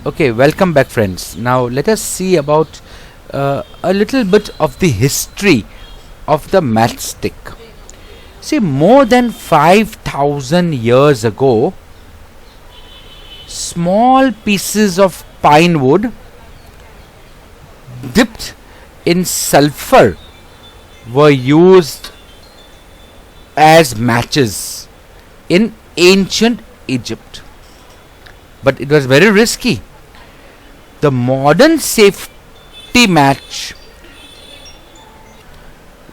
Okay, welcome back, friends. Now let us see about a little bit of the history of the matchstick. See, more than 5,000 years ago, small pieces of pine wood dipped in sulfur were used as matches in ancient Egypt. But it was very risky. The modern safety match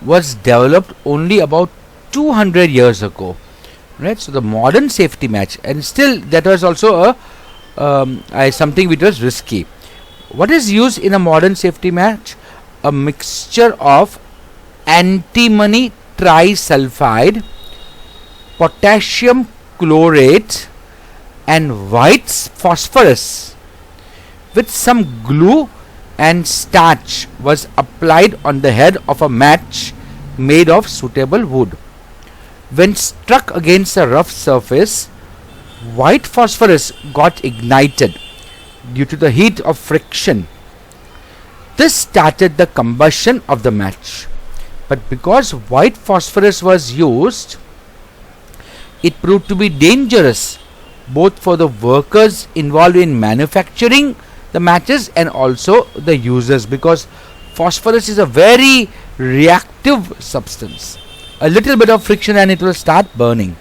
was developed only about 200 years ago, right? So the modern safety match, and still that was also something which was risky. What is used in a modern safety match? A mixture of antimony trisulfide, potassium chlorate, and white phosphorus with some glue and starch was applied on the head of a match made of suitable wood. When struck against a rough surface, white phosphorus got ignited due to the heat of friction. This started the combustion of the match. But because white phosphorus was used, it proved to be dangerous both for the workers involved in manufacturing the matches and also the users, because phosphorus is a very reactive substance. A little bit of friction and it will start burning.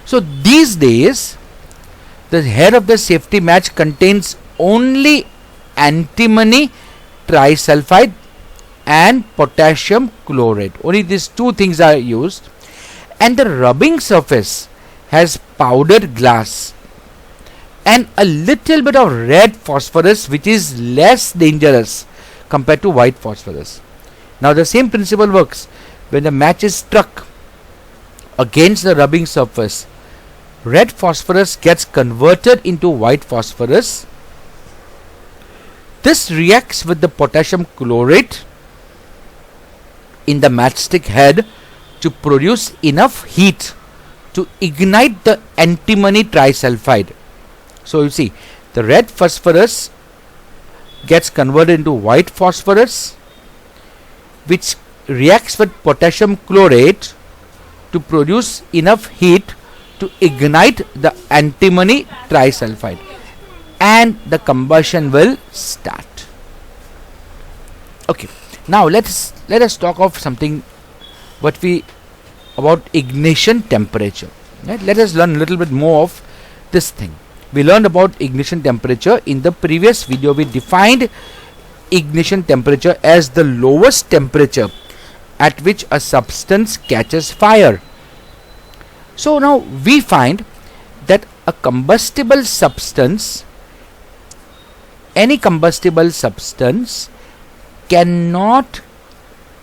So these days the head of the safety match contains only antimony trisulfide and potassium chlorate. Only these two things are used, and the rubbing surface has powdered glass and a little bit of red phosphorus, which is less dangerous compared to white phosphorus. Now the same principle works. When the match is struck against the rubbing surface, red phosphorus gets converted into white phosphorus. This reacts with the potassium chlorate in the matchstick head to produce enough heat to ignite the antimony trisulfide. So you see, the red phosphorus gets converted into white phosphorus, which reacts with potassium chlorate to produce enough heat to ignite the antimony trisulfide, and the combustion will start. Okay, now let us talk of something about ignition temperature. Right? Let us learn a little bit more of this thing. We learned about ignition temperature in the previous video. We defined ignition temperature as the lowest temperature at which a substance catches fire. So now we find that a combustible substance, any combustible substance, cannot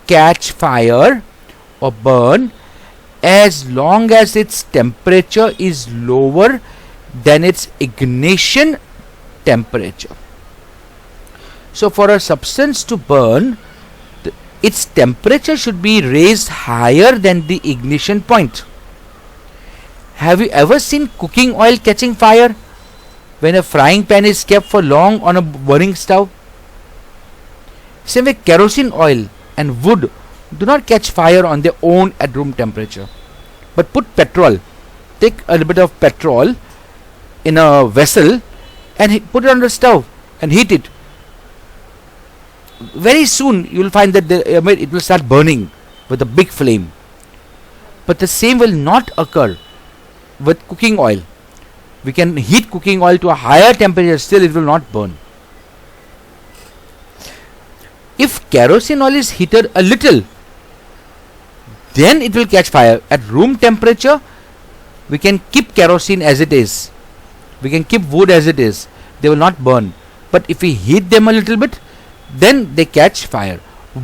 catch fire or burn as long as its temperature is lower than its ignition temperature. So for a substance to burn, its temperature should be raised higher than the ignition point. Have you ever seen cooking oil catching fire when a frying pan is kept for long on a burning stove? Same way, kerosene oil and wood do not catch fire on their own at room temperature. But put petrol, take a little bit of petrol in a vessel and put it on the stove and heat it. Very soon you will find that it will start burning with a big flame. But the same will not occur with cooking oil. We can heat cooking oil to a higher temperature, still it will not burn. If kerosene oil is heated a little, then it will catch fire. At room temperature, we can keep kerosene as it is. We can keep wood as it is. They will not burn. But if we heat them a little bit, then they catch fire.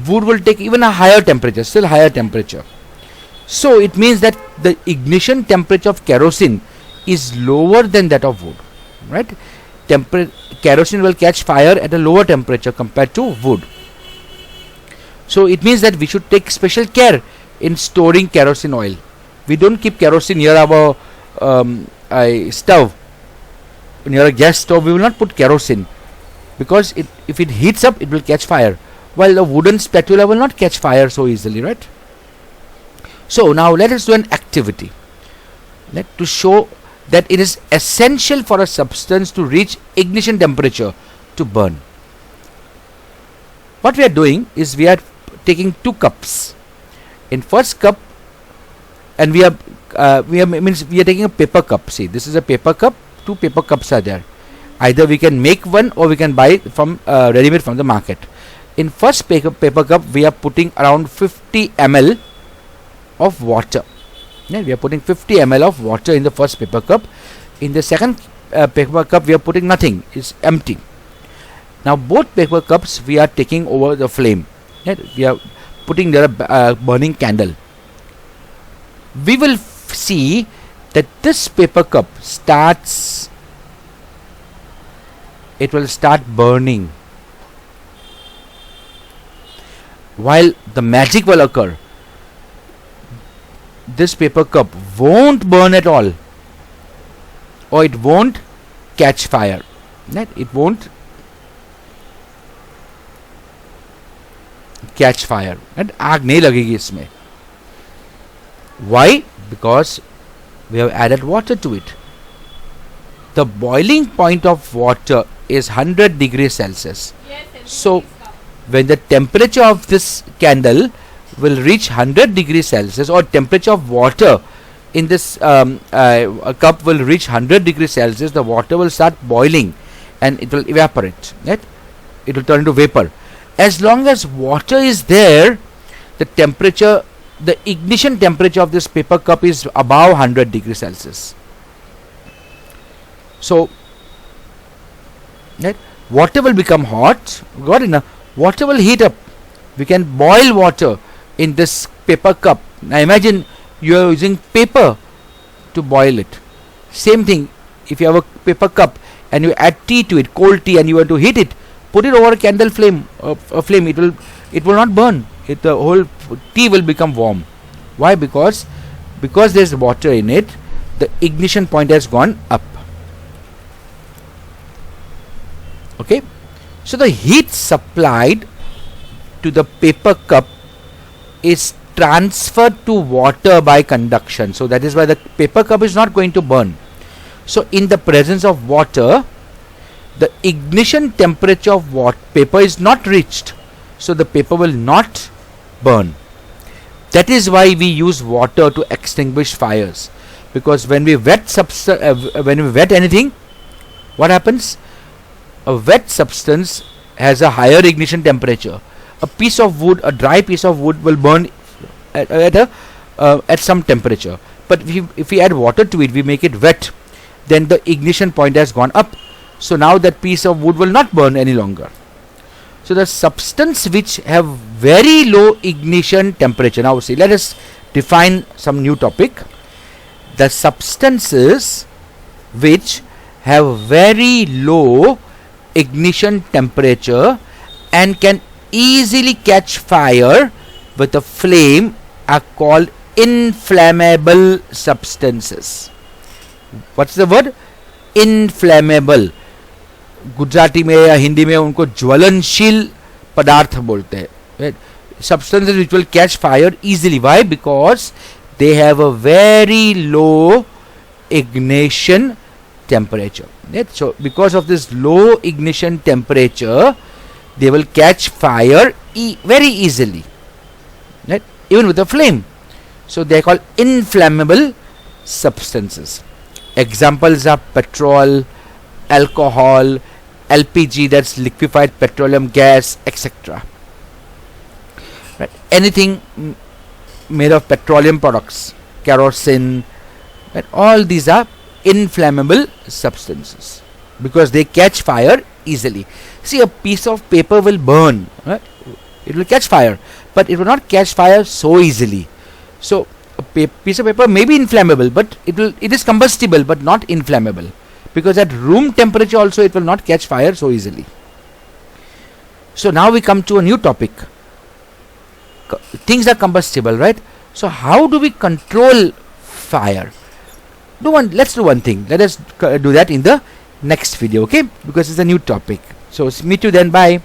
Wood will take even a higher temperature, still higher temperature. So it means that the ignition temperature of kerosene is lower than that of wood, right? Kerosene will catch fire at a lower temperature compared to wood. So it means that we should take special care in storing kerosene oil. We don't keep kerosene near our stove. near a gas stove, we will not put kerosene, because if it heats up, it will catch fire, while a wooden spatula will not catch fire so easily, right? So now let us do an activity, to show that it is essential for a substance to reach ignition temperature to burn. What we are doing is we are taking 2 cups. In first cup, and we are taking a paper cup. See, this is a paper cup. 2 paper cups are there. Either we can make one or we can buy from ready-made from the market. In first paper cup, we are putting around 50 ml of water. We are putting 50 ml of water in the first paper cup. In the second paper cup, we are putting nothing. It's empty. Now both paper cups we are taking over the flame. We are putting there a burning candle. We will see that this paper cup will start burning, while the magic will occur. This paper cup won't burn at all, or it won't catch fire. It won't catch fire, and आग नहीं लगेगी इसमें. Why? Because we have added water to it. The boiling point of water is 100 degrees Celsius. So when the temperature of this candle will reach 100 degrees Celsius, or temperature of water in this cup will reach 100 degrees Celsius, the water will start boiling and it will evaporate. Right? It will turn into vapor. As long as water is there, the ignition temperature of this paper cup is above 100 degrees Celsius. So, right, water will become hot. Got enough? Water will heat up. We can boil water in this paper cup. Now imagine you are using paper to boil it. Same thing. If you have a paper cup and you add tea to it, cold tea, and you want to heat it, put it over a candle flame. It will not burn. The whole tea will become warm. Why? Because there is water in it. The ignition point has gone up. Okay. So the heat supplied to the paper cup is transferred to water by conduction. So that is why the paper cup is not going to burn. So in the presence of water, the ignition temperature of paper is not reached. So the paper will not burn. That is why we use water to extinguish fires. Because when we wet anything, what happens? A wet substance has a higher ignition temperature. A piece of wood, a dry piece of wood, will burn at some temperature. But if we add water to it, we make it wet, then the ignition point has gone up. So now that piece of wood will not burn any longer. So the substance which have very low ignition temperature. Now see, let us define some new topic. The substances which have very low ignition temperature and can easily catch fire with a flame are called inflammable substances. What's the word? Inflammable. Gujarati में या हिंदी में उनको ज्वलनशील पदार्थ बोलते हैं. Substances which will catch fire easily. Why? Because they have a very low ignition temperature. So because of this low ignition temperature, they will catch fire very easily, right? Even with a flame. So they are called inflammable substances. Examples are petrol, alcohol, LPG, that's liquefied petroleum gas, etc. Right? Anything made of petroleum products, kerosene, right? All these are inflammable substances because they catch fire easily. See, a piece of paper will burn, right? It will catch fire, but it will not catch fire so easily. So a piece of paper may be inflammable, but it is combustible but not inflammable, because at room temperature also it will not catch fire so easily. So now we come to a new topic. Things are combustible, right? So how do we control fire? Let's do one thing. Let us do that in the next video, okay? Because it's a new topic. So meet you then. Bye.